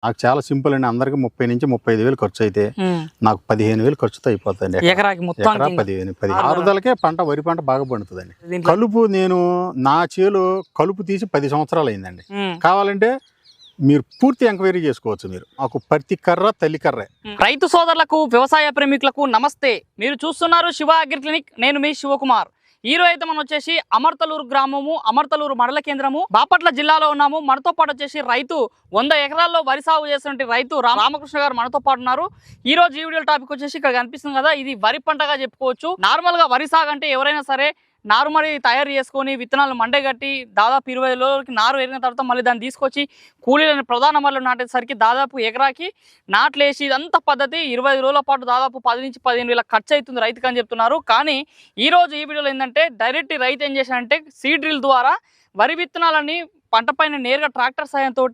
నాకు చాలా సింపుల్ అండి. అందరికి 30 నుంచి 35,000 ఖర్చు అయితే నాకు 15,000 ఖర్చుతో అయిపోతుంది. ఎకరాకి మొత్తం 15 ఆరుదలకే వరి పంట బాగా పండుతుందండి. కలుపు నేను నా చేలో కలుపు తీసి 10 సంవత్సరాలు అయిందండి. కావాలంటే మీరు పూర్తి ఎంక్వైరీ చేసుకోవచ్చు. మీరు మాకు ప్రతి కర్ర తల్లి కర్రే. రైతు సోదరులకు వ్యవసాయ ప్రేమికులకు నమస్తే. మీరు చూస్తున్నారు శివ అగ్రి క్లినిక్. నేను మీ శివకుమార్. ఈ రోజు అయితే మనం వచ్చేసి అమర్తలూరు గ్రామము, అమర్తలూరు మండల కేంద్రము, బాపట్ల జిల్లాలో ఉన్నాము. మనతో పాటు వచ్చేసి రైతు 100 ఎకరాల్లో వరి సాగు చేస్తున్న రైతు రామకృష్ణ గారు మనతో పాటు ఉన్నారు. ఈ రోజు ఈ వీడియో టాపిక్ వచ్చేసి ఇక్కడ కనిపిస్తుంది కదా, ఇది వరి పంటగా చెప్పుకోవచ్చు. నార్మల్ గా వరి సాగు అంటే ఎవరైనా సరే నారుమడి తయారు చేసుకొని విత్తనాలు మండే కట్టి దాదాపు 20 రోజులకి నారు ఎరిగిన తర్వాత మళ్ళీ దాన్ని తీసుకొచ్చి కూలీలను ప్రధాన మరలు నాటేసరికి దాదాపు ఎకరాకి నాట్లేసి ఇదంతా పద్ధతి 20 రోజుల పాటు దాదాపు 10 నుంచి 15 వేల ఖర్చు అవుతుంది రైతుకు అని చెప్తున్నారు. కానీ ఈ రోజు ఈ వీడియోలో ఏంటంటే డైరెక్ట్ రైతు ఏం చేశాడంటే సీడ్ డ్రిల్ ద్వారా వరి విత్తనాలని పంట పైన నేరుగా ట్రాక్టర్ సాయంతో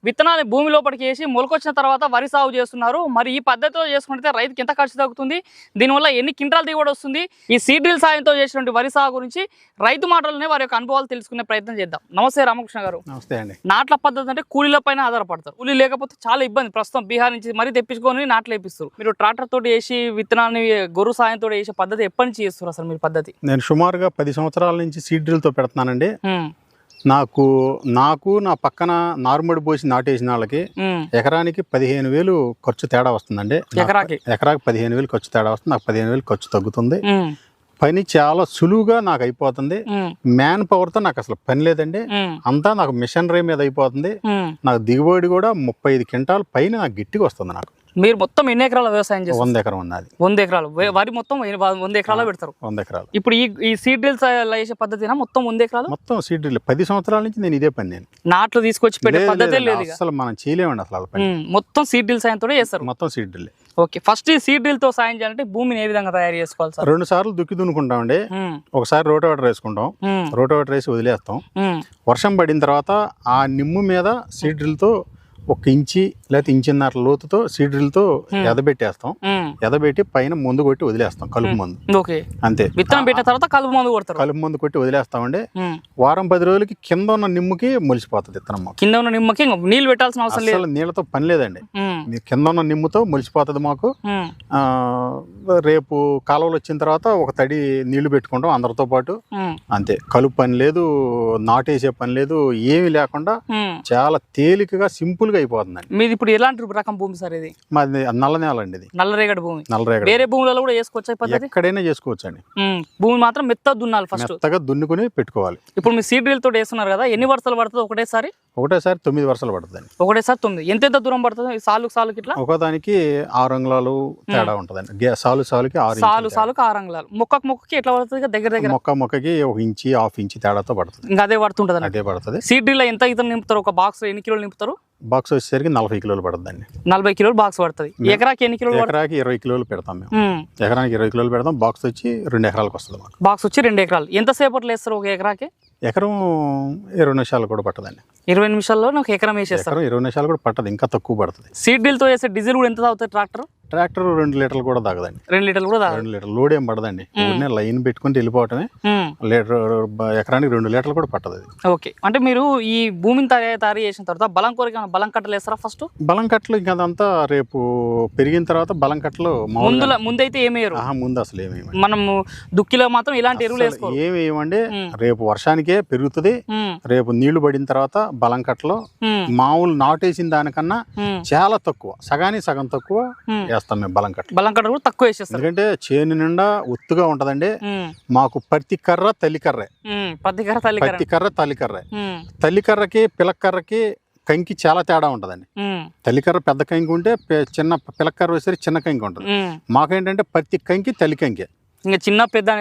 విత్తనాలు భూమి లోపలికి వేసి మొలకొచ్చిన తర్వాత వరి సాగు చేస్తున్నారు. మరి ఈ పద్ధతిలో చేసుకుంటే రైతుకి ఎంత ఖర్చు తగ్గుతుంది, దీనివల్ల ఎన్ని క్వింటాల్ దిగుబడి వస్తుంది, ఈ సీడ్ డ్రిల్ సాయంతో చేసినటువంటి వరి సాగు గురించి రైతు మాటలనే వారి యొక్క అనుభవాలు తెలుసుకునే ప్రయత్నం చేద్దాం. నమస్తే రామకృష్ణ గారు. నమస్తే అండి. నాట్ల పద్ధతి అంటే కూలీల పైన ఆధారపడతారు. కూలీ లేకపోతే చాలా ఇబ్బంది. ప్రస్తుతం బీహార్ నుంచి మరీ తెప్పించుకొని నాట్లు వేపిస్తారు. మీరు ట్రాక్టర్ తోటి వేసి విత్తనాన్ని గొర్రు సాయంతో వేసే పద్ధతి ఎప్పటి నుంచి చేస్తారు అసలు మీరు పద్ధతి? నేను సుమారుగా 10 సంవత్సరాల నుంచి సీడ్ డ్రిల్తో పెడుతున్నానండి. నాకు నా పక్కన నారుమడి పోసి నాటేసిన వాళ్ళకి ఎకరానికి 15,000 ఖర్చు తేడా వస్తుందండి. ఎకరాకి 15,000 ఖర్చు తేడా వస్తుంది. నాకు 15,000 ఖర్చు తగ్గుతుంది. పని చాలా సులువుగా నాకు అయిపోతుంది. మ్యాన్ పవర్ తో నాకు అసలు పని లేదండి. అంతా నాకు మిషనరీ మీద అయిపోతుంది. నాకు దిగుబడి కూడా 35 క్వింటాల్ పైన నాకు గట్టిగా వస్తుంది. నాకు మీరు మొత్తం ఎన్ని ఎకరాల వ్యవసాయం చేస్తారు? 100 ఎకరం ఉన్నది. 100 ఎకరాలు వరి మొత్తం 100 ఎకరాలు పెడతారు. 100 ఎకరాలు. ఇప్పుడు ఈ సీడ్ డ్రిల్స్ వేసే పద్ధతినా మొత్తం 100 ఎకరాలు? మొత్తం సీడ్ డ్రిల్ 10 సంవత్సరాల నుంచి నేను ఇదే పని. నేను నాట్లు తీసుకొచ్చి పెట్టే పద్ధతి లేదు అసలు, మనం చేయలేమండి అసలు పని. మొత్తం సీడ్ డ్రిల్ సాయంతో చేస్తారు. మొత్తం సీడ్ డ్రిల్. ఓకే, ఫస్ట్ ఈ సీడ్ డ్రిల్ తో సాయం చేయాలంటే భూమిని ఏ విధంగా తయారు చేసుకోవాలి సార్? 2 సార్లు దుక్కి దున్నుకుంటామండి. ఒకసారి రోటోవేటర్ వేసుకుంటాం. రోటోవేటర్ వేసి వదిలేస్తాం. వర్షం పడిన తర్వాత ఆ నిమ్ము మీద సీడ్ డ్రిల్ తో 1 ఇంచి లేకపోతే ఇంచున్నర లోతుతో సీడ్ డ్రిల్ తో ఎదబెట్టేస్తాం. ఎదబెట్టి పైన మందు కొట్టి వదిలేస్తాం, కలుపు మందు. ఓకే, అంతే. విత్తనం పెట్టిన తర్వాత కలుపు మందు కొడతారు. కలుపు మందు కొట్టి వదిలేస్తామండి. వారం 10 రోజులకి కింద ఉన్న నిమ్ముకి మొలిసిపోతుంది విత్తనం. కింద ఉన్న నిమ్మకి నీళ్ళు పెట్టాల్సిన అవసరం లేదు. నీళ్ళతో పని లేదండి. కింద ఉన్న నిమ్ముతో మొలిసిపోతుంది మాకు. రేపు కాలువలు వచ్చిన తర్వాత ఒక తడి నీళ్లు పెట్టుకుంటాం అందరితో పాటు. అంతే. కలుపు పని లేదు, నాటేసే పని లేదు, ఏమి లేకుండా చాలా తేలికగా సింపుల్ గా అయిపోతుందండి. మీది ఇప్పుడు ఎలాంటి రకం భూమి సార్ ఇది? మాది నల్ల నేల అండి. ఇది నల్లరేగడి భూమి. నల్లరేగడి. వేరే భూములలో కూడా చేసుకోవచ్చు, ఎక్కడైనా చేసుకోవచ్చు అండి. భూమి మాత్రం మెత్తగా దున్నాలి. ఫస్ట్ మెత్తగా దున్నుకుని పెట్టుకోవాలి. ఇప్పుడు మీ సీడ్ డ్రిల్ తోటి వేస్తున్నారు కదా, ఎన్ని వరుసలు పడుతుంది ఒకటేసారి? 9 వరుసలు పడుతుంది. ఒకటేసారి 9. ఎంత దూరం పడుతుంది సాలుకి ఇట్లా? ఒకదానికి 6 అంగుళాలు తేడా ఉంటదండి. సాలుకి 6 సాలుకి 6 అంగుళాలు. మొక్కకి ఎట్లా పడుతుంది? దగ్గర మొక్కకి 1 ఇంచి 1/2 ఇంచి తేడాతో పడుతుంది. ఇంకా అదే పడుతుంటది. అదే పడుతుంది. సీడ్ డ్రిల్ ఎంత ఇతను నింపుతారు? ఒక బాక్స్ ఎన్ని కిలోలు నింపుతారు? బాక్స్ వచ్చేసరికి 40 కిలోలు పడుతుందండి. 40 కిలోలు బాక్స్ పడుతుంది. ఎకరాకి ఎన్ని కిలోలు? ఎకరాకి 20 కిలోలు పెడతాం మేము. ఎకరానికి 20 కిలోలు పెడతాం. బాక్స్ వచ్చి 2 ఎకరాలకు వస్తుంది మాకు. బాక్స్ వచ్చి 2 ఎకరాలు. ఎంత సేపట్లో వేస్తారు ఒక ఎకరాకి? ఎకరం 20 నిమిషాలు కూడా పట్టదండి. 20 నిమిషాల్లో నాకు ఎకరం వేసేస్తారు. 20 నిమిషాలు కూడా పట్టదు, ఇంకా తక్కువ పడుతుంది. సీడ్ డ్రిల్ తో వేసే డీజిల్ కూడా ఎంత తాగుతుంది ట్రాక్టర్ 2 లీటర్లు కూడా తాగదండి. 2 లీటర్లు కూడా 2 లీటర్లు లోడ్ ఏం పడదండి. లైన్ పెట్టుకుని వెళ్ళిపోవటమే. ఎకరానికి 2 లీటర్లు కూడా పట్టదు. ఓకే, అంటే మీరు ఈ భూమిని తయారు చేసిన తర్వాత బలం కోరిక బలం కట్టలు వేస్తారా? ఫస్ట్ బలం కట్టలు ఇంకా అదంతా రేపు పెరిగిన తర్వాత బలం కట్టలు ముందైతే ఏమేయరు. ముందు అసలు ఏమేమి మనము దుక్కిలో మాత్రం ఇలాంటి ఎరువులు వేసుకోవాలి. ఏమేయమండి, రేపు వర్షానికే పెరుగుతుంది. రేపు నీళ్లు పడిన తర్వాత బలం కట్టలు మామూలు నాటేసిన దానికన్నా చాలా తక్కువ, సగానికి సగం తక్కువ వేస్తాం మేము బలం కట్టలు కూడా తక్కువ వేసేస్తాం. ఎందుకంటే చేను నిండా ఒత్తుగా ఉంటదండి. మాకు ప్రతి కర్ర తల్లి కర్రే. ప్రతి కర్ర తల్లి కర్రకి పిలక్కర్రకి కంకి చాలా తేడా ఉంటదండి. తల్లికర్ర పెద్ద కంకి ఉంటే చిన్న పిలక్కర్ర వేసరికి చిన్న కంకి ఉంటుంది. మాకేంటంటే ప్రతి కంకి తల్లి కంకి. ఇంకా చిన్న పెద్ద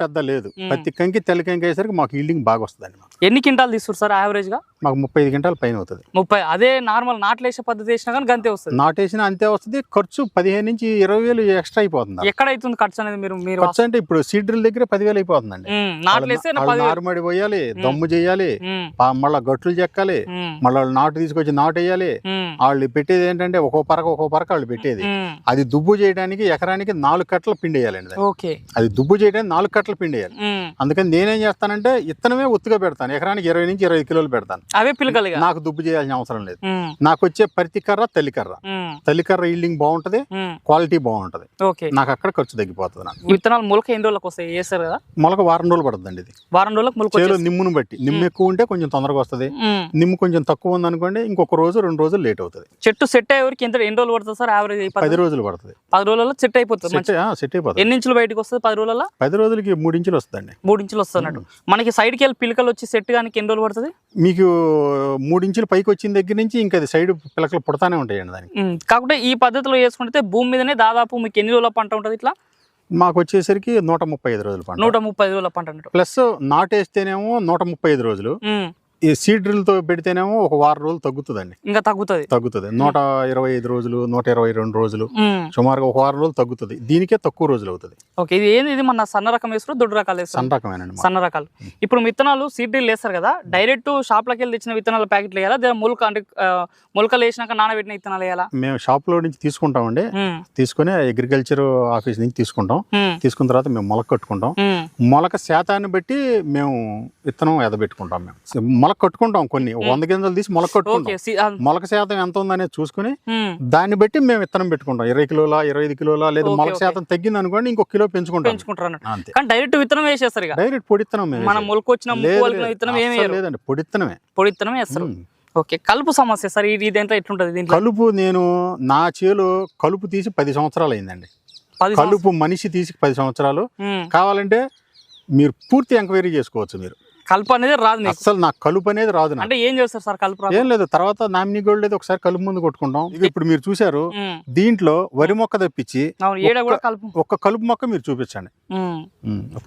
పెద్ద లేదు. ప్రతి కంకి తల్లి కంకి వేసరికి మాకు ఈల్డింగ్ బాగా వస్తుంది. ఎన్ని క్వింటాలు తీస్తారు సార్ యావరేజ్ గా? మాకు 35 క్వింటాల పైన అవుతుంది. 30. అదే నార్మల్ నాట్లేసే పద్ధతి వేసినా కానీ అంతే వస్తుంది. నాటేసినా అంతే వస్తుంది. ఖర్చు 15 నుంచి 20,000 ఎక్స్ట్రా అయిపోతుంది. ఎక్కడ అవుతుంది ఖర్చు అనేది? మీరు ఖర్చు అంటే ఇప్పుడు సీడ్ డ్రిల్ దగ్గర 10,000 అయిపోతుందండి. నారుమడి పోయాలి, దమ్ము చేయాలి, మళ్ళీ గట్లు చెక్కాలి, మళ్ళీ నాటు తీసుకొచ్చి నాటు వేయాలి. వాళ్ళు పెట్టేది ఏంటంటే ఒక్కో పరక వాళ్ళు పెట్టేది. అది దుబ్బు చేయడానికి ఎకరానికి 4 కట్టలు పిండి వేయాలండి. ఓకే, అది దుబ్బు చేయడానికి 4 కట్టలు పిండి వేయాలి. అందుకని నేనేం చేస్తానంటే ఇత్తనమే ఒత్తుగా పెడతాను. ఎకరానికి 20 నుంచి 25 కిలోలు పెడతాను. అవే పిలకలుగా. నాకు దుబ్బు చేయాల్సిన అవసరం లేదు. నాకు వచ్చే ప్రతి కర్ర తల్లికర్ర ఈల్డింగ్ బాగుంటది, క్వాలిటీ బాగుంటది. నాకు అక్కడ ఖర్చు తగ్గిపోతుంది. నాకు విత్తనాలు మొలక ఎన్ని రోజులకు వస్తాయి వేస్తారు కదా? మొలక వారం రోజులు పడుతుందండి. ఇది వారం రోజులకు మొలక. నిమ్మును బట్టి నిమ్ము ఎక్కువ ఉంటే కొంచెం తొందరగా వస్తుంది, నిమ్ము కొంచెం తక్కువ ఉంది అనుకోండి ఇంకొక రోజు 2 రోజులు లేట్ అవుతుంది. చెట్టు సెట్ అయ్యేవరకు ఎన్ని రోజులు పడుతుంది సార్? యావరేజ్ 10 రోజులు పడుతుంది. 10 రోజుల్లో సెట్ అయిపోతుంది. సెట్ అయిపోతుంది. ఎన్ని ఇంచులు బయటకు వస్తుంది 10 రోజులలో? 10 రోజులకి 3 ఇంచులు వస్తుందండి. 3 ఇంచులు వస్తున్నట్టు. మనకి సైడ్కి వెళ్ళి పిలకలు వచ్చి సెట్ కానీ ఎన్ని రోజులు పడుతుంది? మీకు 3 ఇంచులు పైకి వచ్చిన దగ్గర నుంచి ఇంకా అది సైడ్ పిలకలు పుడతానే ఉంటాయండి దానికి. కాకపోతే ఈ పద్ధతిలో వేసుకుంటే భూమి మీదనే దాదాపు మీకు ఎన్ని రోజుల పంట ఉంటుంది ఇట్లా? మాకు వచ్చేసరికి 135 రోజులు పంట. 135 రోజుల పంట అన్నట్టు. ప్లస్ నాటేస్తేనేమో 135 రోజులు, ఈ సీడ్ డ్రిల్ తో పెడితేనేమో ఒక వారం రోజులు తగ్గుతుందండి. ఇంకా తగ్గుతుంది 125 రోజులు, 122 రోజులు, సుమారుగా ఒక వారం రోజులు తగ్గుతుంది. దీనికే తక్కువ రోజులు అవుతుంది. ఓకే, ఇది ఏంది? ఇది మన సన్న రకం వేస్తారు, దొడ్డు రకాలు వేస్తారు? సన్న రకమేనండి. సన్న రకాలు. ఇప్పుడు విత్తనాలు సీడ్ డ్రిల్ వేస్తారు కదా, డైరెక్ట్ షాప్ లోకి వెళ్ళి తెచ్చిన విత్తనాల ప్యాకెట్లు వేయాలా? మొలక అంటే మొలకలు వేసినాక నానబెట్టిన విత్తనాలు వేయాలా? మేము షాప్ లో నుంచి తీసుకుంటామండి. తీసుకుని అగ్రికల్చర్ ఆఫీస్ నుంచి తీసుకున్న తర్వాత మేము మొలక కట్టుకుంటాం. మొలక శాతాన్ని బట్టి మేము విత్తనం ఎదబెట్టుకుంటాం. మేము మొలక కట్టుకుంటాం. కొన్ని 100 గింజలు తీసి మొలక కట్టుకుంటాం. మొలక శాతం ఎంత ఉందనేది చూసుకుని దాన్ని బట్టి మేము విత్తనం పెట్టుకుంటాం. 20 కిలోల 25 కిలోల, లేదా మొలక శాతం తగ్గింది అనుకోండి ఇంకొక కిలో పెంచుకుంటాం. డైరెక్ట్ విత్తనం వేసేస్తారు. డైరెక్ట్ పొడిత్తనం లేదండి, పొడిత్తనం వేస్తారు. ఓకే, కలుపు సమస్య సార్ ఇదేంటో ఎట్లుంటది? కలుపు నేను నా చేలో కలుపు తీసి 10 సంవత్సరాలు అయిందండి. కలుపు మనిషి తీసి 10 సంవత్సరాలు. కావాలంటే మీరు పూర్తి ఎంక్వైరీ చేసుకోవచ్చు. మీరు కలుపు అనేది రాదు అసలు. నాకు కలుపు అనేది రాదు. అంటే ఏం చేస్తారు సార్ కలుపు? ఏం లేదు, తర్వాత నామినీ గోల్డ్ లేదు, ఒకసారి కలుపు ముందు కొట్టుకుంటాం. ఇప్పుడు మీరు చూసారు దీంట్లో వరి మొక్క తప్పించి ఒక్క కలుపు మొక్క మీరు చూపించండి.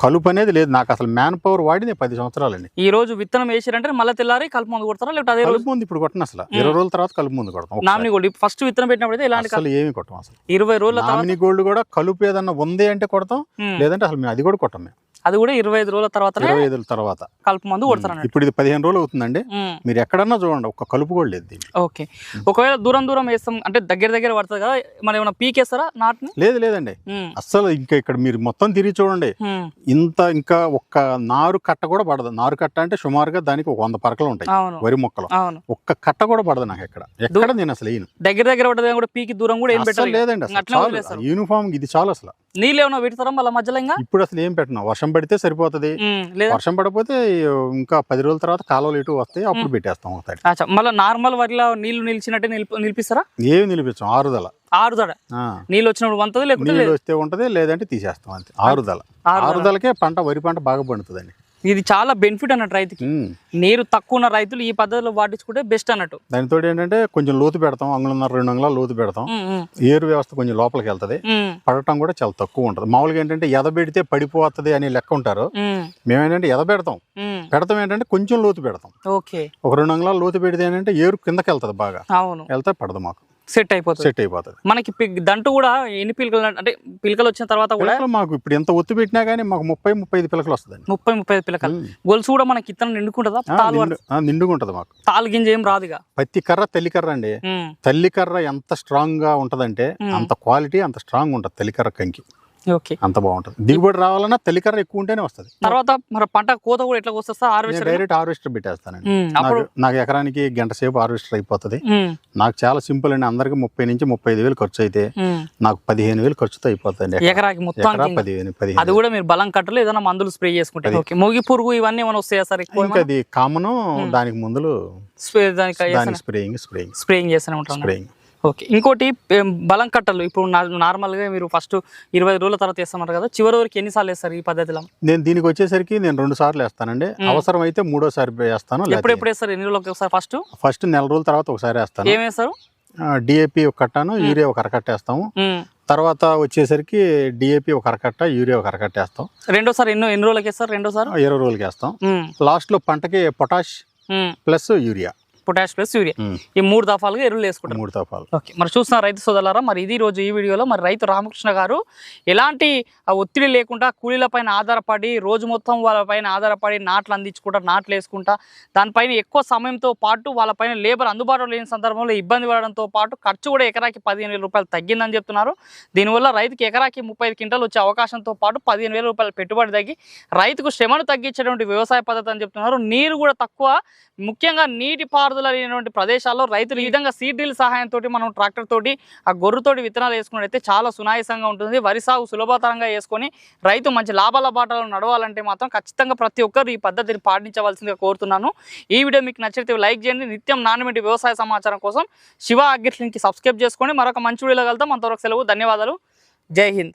కలుపు అనేది లేదు. నాకు అసలు మ్యాన్ పవర్ వాడి 10 సంవత్సరాలండి. ఈ రోజు విత్తనం వేసారంటే మళ్ళీ తెల్లారి కలుపు ముందు కొడతారా? లేకపోతే అదే కలుపు ముందు ఇప్పుడు కొట్టను. అసలు 20 రోజుల తర్వాత కలుపు ముందు కొడతాం. నామినీ గోల్డ్ ఫస్ట్ విత్తనం పెట్టినప్పుడు ఇలాంటి అసలు ఏమి కొట్టం. అసలు 20 రోజుల నామినీ గోల్డ్ కూడా కలుపు ఏదన్నా ఉంది అంటే కొడతాం, లేదంటే అసలు మేము అది కూడా కొట్టం. మేము అది కూడా 25 రోజుల తర్వాత 25 రోజుల తర్వాత కలుపు మందు కొడతారు. ఇప్పుడు ఇది 15 రోజులు అవుతుందండి. మీరు ఎక్కడన్నా చూడండి ఒక్క కలుపు కూడా లేదు. ఓకే, ఒకవేళ దూరం వేస్తాం అంటే దగ్గర పడుతుంది కదా, మరి ఏమైనా పీకేస్తారా నాటుని? లేదండి అస్సలు. ఇంకా ఇక్కడ మీరు మొత్తం తిరిగి చూడండి, ఇంకా ఒక్క నారు కట్ట కూడా పడదు. నారు కట్ట అంటే సుమారుగా దానికి 100 పరకలు ఉంటాయి వరి మొక్కలు. ఒక్క కట్ట కూడా పడదు నాకు ఎక్కడ. నేను అసలు దగ్గర పడ్డది కూడా పీకి దూరం కూడా ఏం పెట్టాలి లేదండి. అసలు యూనిఫామ్ ఇది చాలు. అసలు నీళ్ళు ఏమైనా పెడతారా మళ్ళీ మధ్యలో? ఇప్పుడు అసలు ఏం పెట్టినా, వర్షం పడితే సరిపోతుంది. వర్షం పడిపోతే ఇంకా 10 రోజుల తర్వాత కాలువలు ఇటు వస్తాయి, అప్పుడు పెట్టేస్తాం ఒకసారి. మళ్ళీ నార్మల్ వరిలో నీళ్లు నిలిచినట్టే నిలిపిస్తారా? ఏమి నిలిపించాం, ఆరుదల నీళ్ళు వచ్చినప్పుడు వంతది, లేకపోతే నీళ్ళు వస్తే ఉంటది, లేదంటే తీసేస్తాం అంతే. ఆరుదలకే వరి పంట బాగా పండుతుందండి. ఇది చాలా బెనిఫిట్ అన్నట్టు రైతుకి. నీరు తక్కువ ఉన్న రైతులు ఈ పద్ధతిలో పాటించుకుంటే బెస్ట్ అన్నట్టు. దానితో ఏంటంటే కొంచెం లోతు పెడతాం, 1.5 అంగుళం 2 అంగుళాలు లోతు పెడతాం. ఏరు వ్యవస్థ కొంచెం లోపలికి వెళ్తది, పడటం కూడా చాలా తక్కువ ఉంటది. మామూలుగా ఏంటంటే ఎదబెడితే పడిపోతుంది అని లెక్క ఉంటారు. మేమేంటంటే ఎదబెడతాం, ఏంటంటే కొంచెం లోతు పెడతాం. ఒక 2 అంగుళాలు లోతు పెడితే ఏంటంటే ఏరు కిందకి వెళ్తది, బాగా వెళ్తే పడదు, మాకు సెట్ అయిపోతుంది. మనకి దంటు కూడా ఎన్ని పిలకలు అంటే పిలకలు వచ్చిన తర్వాత కూడా మాకు ఇప్పుడు ఎంత ఒత్తు పెట్టినా గానీ మాకు 30-35 పిలకలు వస్తుంది. 30-35 పిలకలు. గొలుసు కూడా మనకి ఇత్తనం నిండుకుంటుందా? నిండుకుంటది. మాకు తాలు గింజ ఏం రాదుగా. పత్తి కర్ర తల్లికర్ర అండి. తల్లికర్ర ఎంత స్ట్రాంగ్ గా ఉంటదంటే అంత క్వాలిటీ అంత స్ట్రాంగ్ ఉంటది తల్లికర్ర కంకి. అంత బాగుంటది. దిగుబడి రావాలన్నా తల్లికర్ర ఎక్కువ ఉంటేనే వస్తుంది. తర్వాత మరి పంట కోత కూడా ఎట్లా వస్తుంది? డైరెక్ట్ హార్వెస్టర్ పెట్టేస్తానండి. నాకు ఎకరానికి గంట సేపు హార్వెస్టర్ అయిపోతుంది. నాకు చాలా సింపుల్ అండి. అందరికి 30 నుంచి 35 వేలు ఖర్చు అయితే నాకు 15,000 ఖర్చుతో అయిపోతుంది ఎకరాకి మొత్తం. 15 అది కూడా మీరు బలం కట్టలు ఏదైనా మందులు స్ప్రే చేసుకుంటే. మొగి పురుగు ఇవన్నీ ఏమైనా వస్తాయా సార్? ఇంకా అది కామన్. దానికి ముందులు స్ప్రేయింగ్ చేస్తూనే ఉంటాం. ఓకే, ఇంకోటి బలం కట్టలు. ఇప్పుడు నార్మల్గా మీరు ఫస్ట్ 20 రోజుల తర్వాత వేస్తున్నారు కదా, చివరి వరకు ఎన్నిసార్లు వేస్తారు ఈ పద్ధతిలో? నేను దీనికి వచ్చేసరికి నేను 2 సార్లు వేస్తానండి. అవసరం అయితే 3వ సారి వేస్తాను. ఎప్పుడు వేస్తారు? ఎన్ని రోజులకు ఒకసారి? ఫస్ట్ నెల రోజుల తర్వాత ఒకసారి వేస్తాను. ఏం వేస్తారు? డిఏపి ఒక కట్టాను, యూరియా ఒక అరకట్ట వేస్తాము. తర్వాత వచ్చేసరికి డిఏపి ఒక అరకట్ట, యూరియా ఒక అరకట్ట వేస్తాం. రెండోసారి ఎన్ని రోజులకి వేస్తారు? 20 రోజులకి వేస్తాం. లాస్ట్ లో పంటకి potash plus urea potash plus urea ఈ 3 దఫాలుగా ఎరువులు వేసుకుంటారు. 3 దఫాలు. ఓకే, మరి చూస్తున్న రైతు సోదరులారా, మరి ఇది రోజు ఈ వీడియోలో మరి రైతు రామకృష్ణ గారు ఎలాంటి ఒత్తిడి లేకుండా కూలీల పైన ఆధారపడి రోజు మొత్తం వాళ్ళపైన ఆధారపడి నాట్లు అందించుకుంటా, నాట్లు వేసుకుంటా, దానిపైన ఎక్కువ సమయంతో పాటు వాళ్ళపైన లేబర్ అందుబాటులో లేని సందర్భంలో ఇబ్బంది పడడంతో పాటు ఖర్చు కూడా ఎకరాకి 15,000 రూపాయలు తగ్గిందని చెప్తున్నారు. దీనివల్ల రైతుకి ఎకరాకి 35 క్వింటాలు వచ్చే అవకాశంతో పాటు 15,000 రూపాయలు పెట్టుబడి తగ్గి రైతుకు శ్రమను తగ్గించేటువంటి వ్యవసాయ పద్ధతి అని చెప్తున్నారు. నీరు కూడా తక్కువ, ముఖ్యంగా నీటి పారుదల లేనటువంటి ప్రదేశాల్లో రైతులు ఈ విధంగా సీడ్ డ్రిల్ సహాయంతో మనం ట్రాక్టర్ తోటి ఆ గొర్రుతోటి విత్తనాలు వేసుకున్నట్టయితే చాలా సునాయాసంగా ఉంటుంది. వరి సాగు సులభతరంగా వేసుకొని రైతు మంచి లాభాల బాటలో నడవాలంటే మాత్రం ఖచ్చితంగా ప్రతి ఒక్కరు ఈ పద్ధతిని పాటించవలసిందిగా కోరుతున్నాను. ఈ వీడియో మీకు నచ్చితే లైక్ చేయండి. నిత్యం నాణ్యమైన వ్యవసాయ సమాచారం కోసం శివ అగ్రిక్లినిక్ సబ్స్క్రైబ్ చేసుకోండి. మరొక మంచి వీడియోలో కలుద్దాం. అంతవరకు సెలవు. ధన్యవాదాలు. జై హింద్.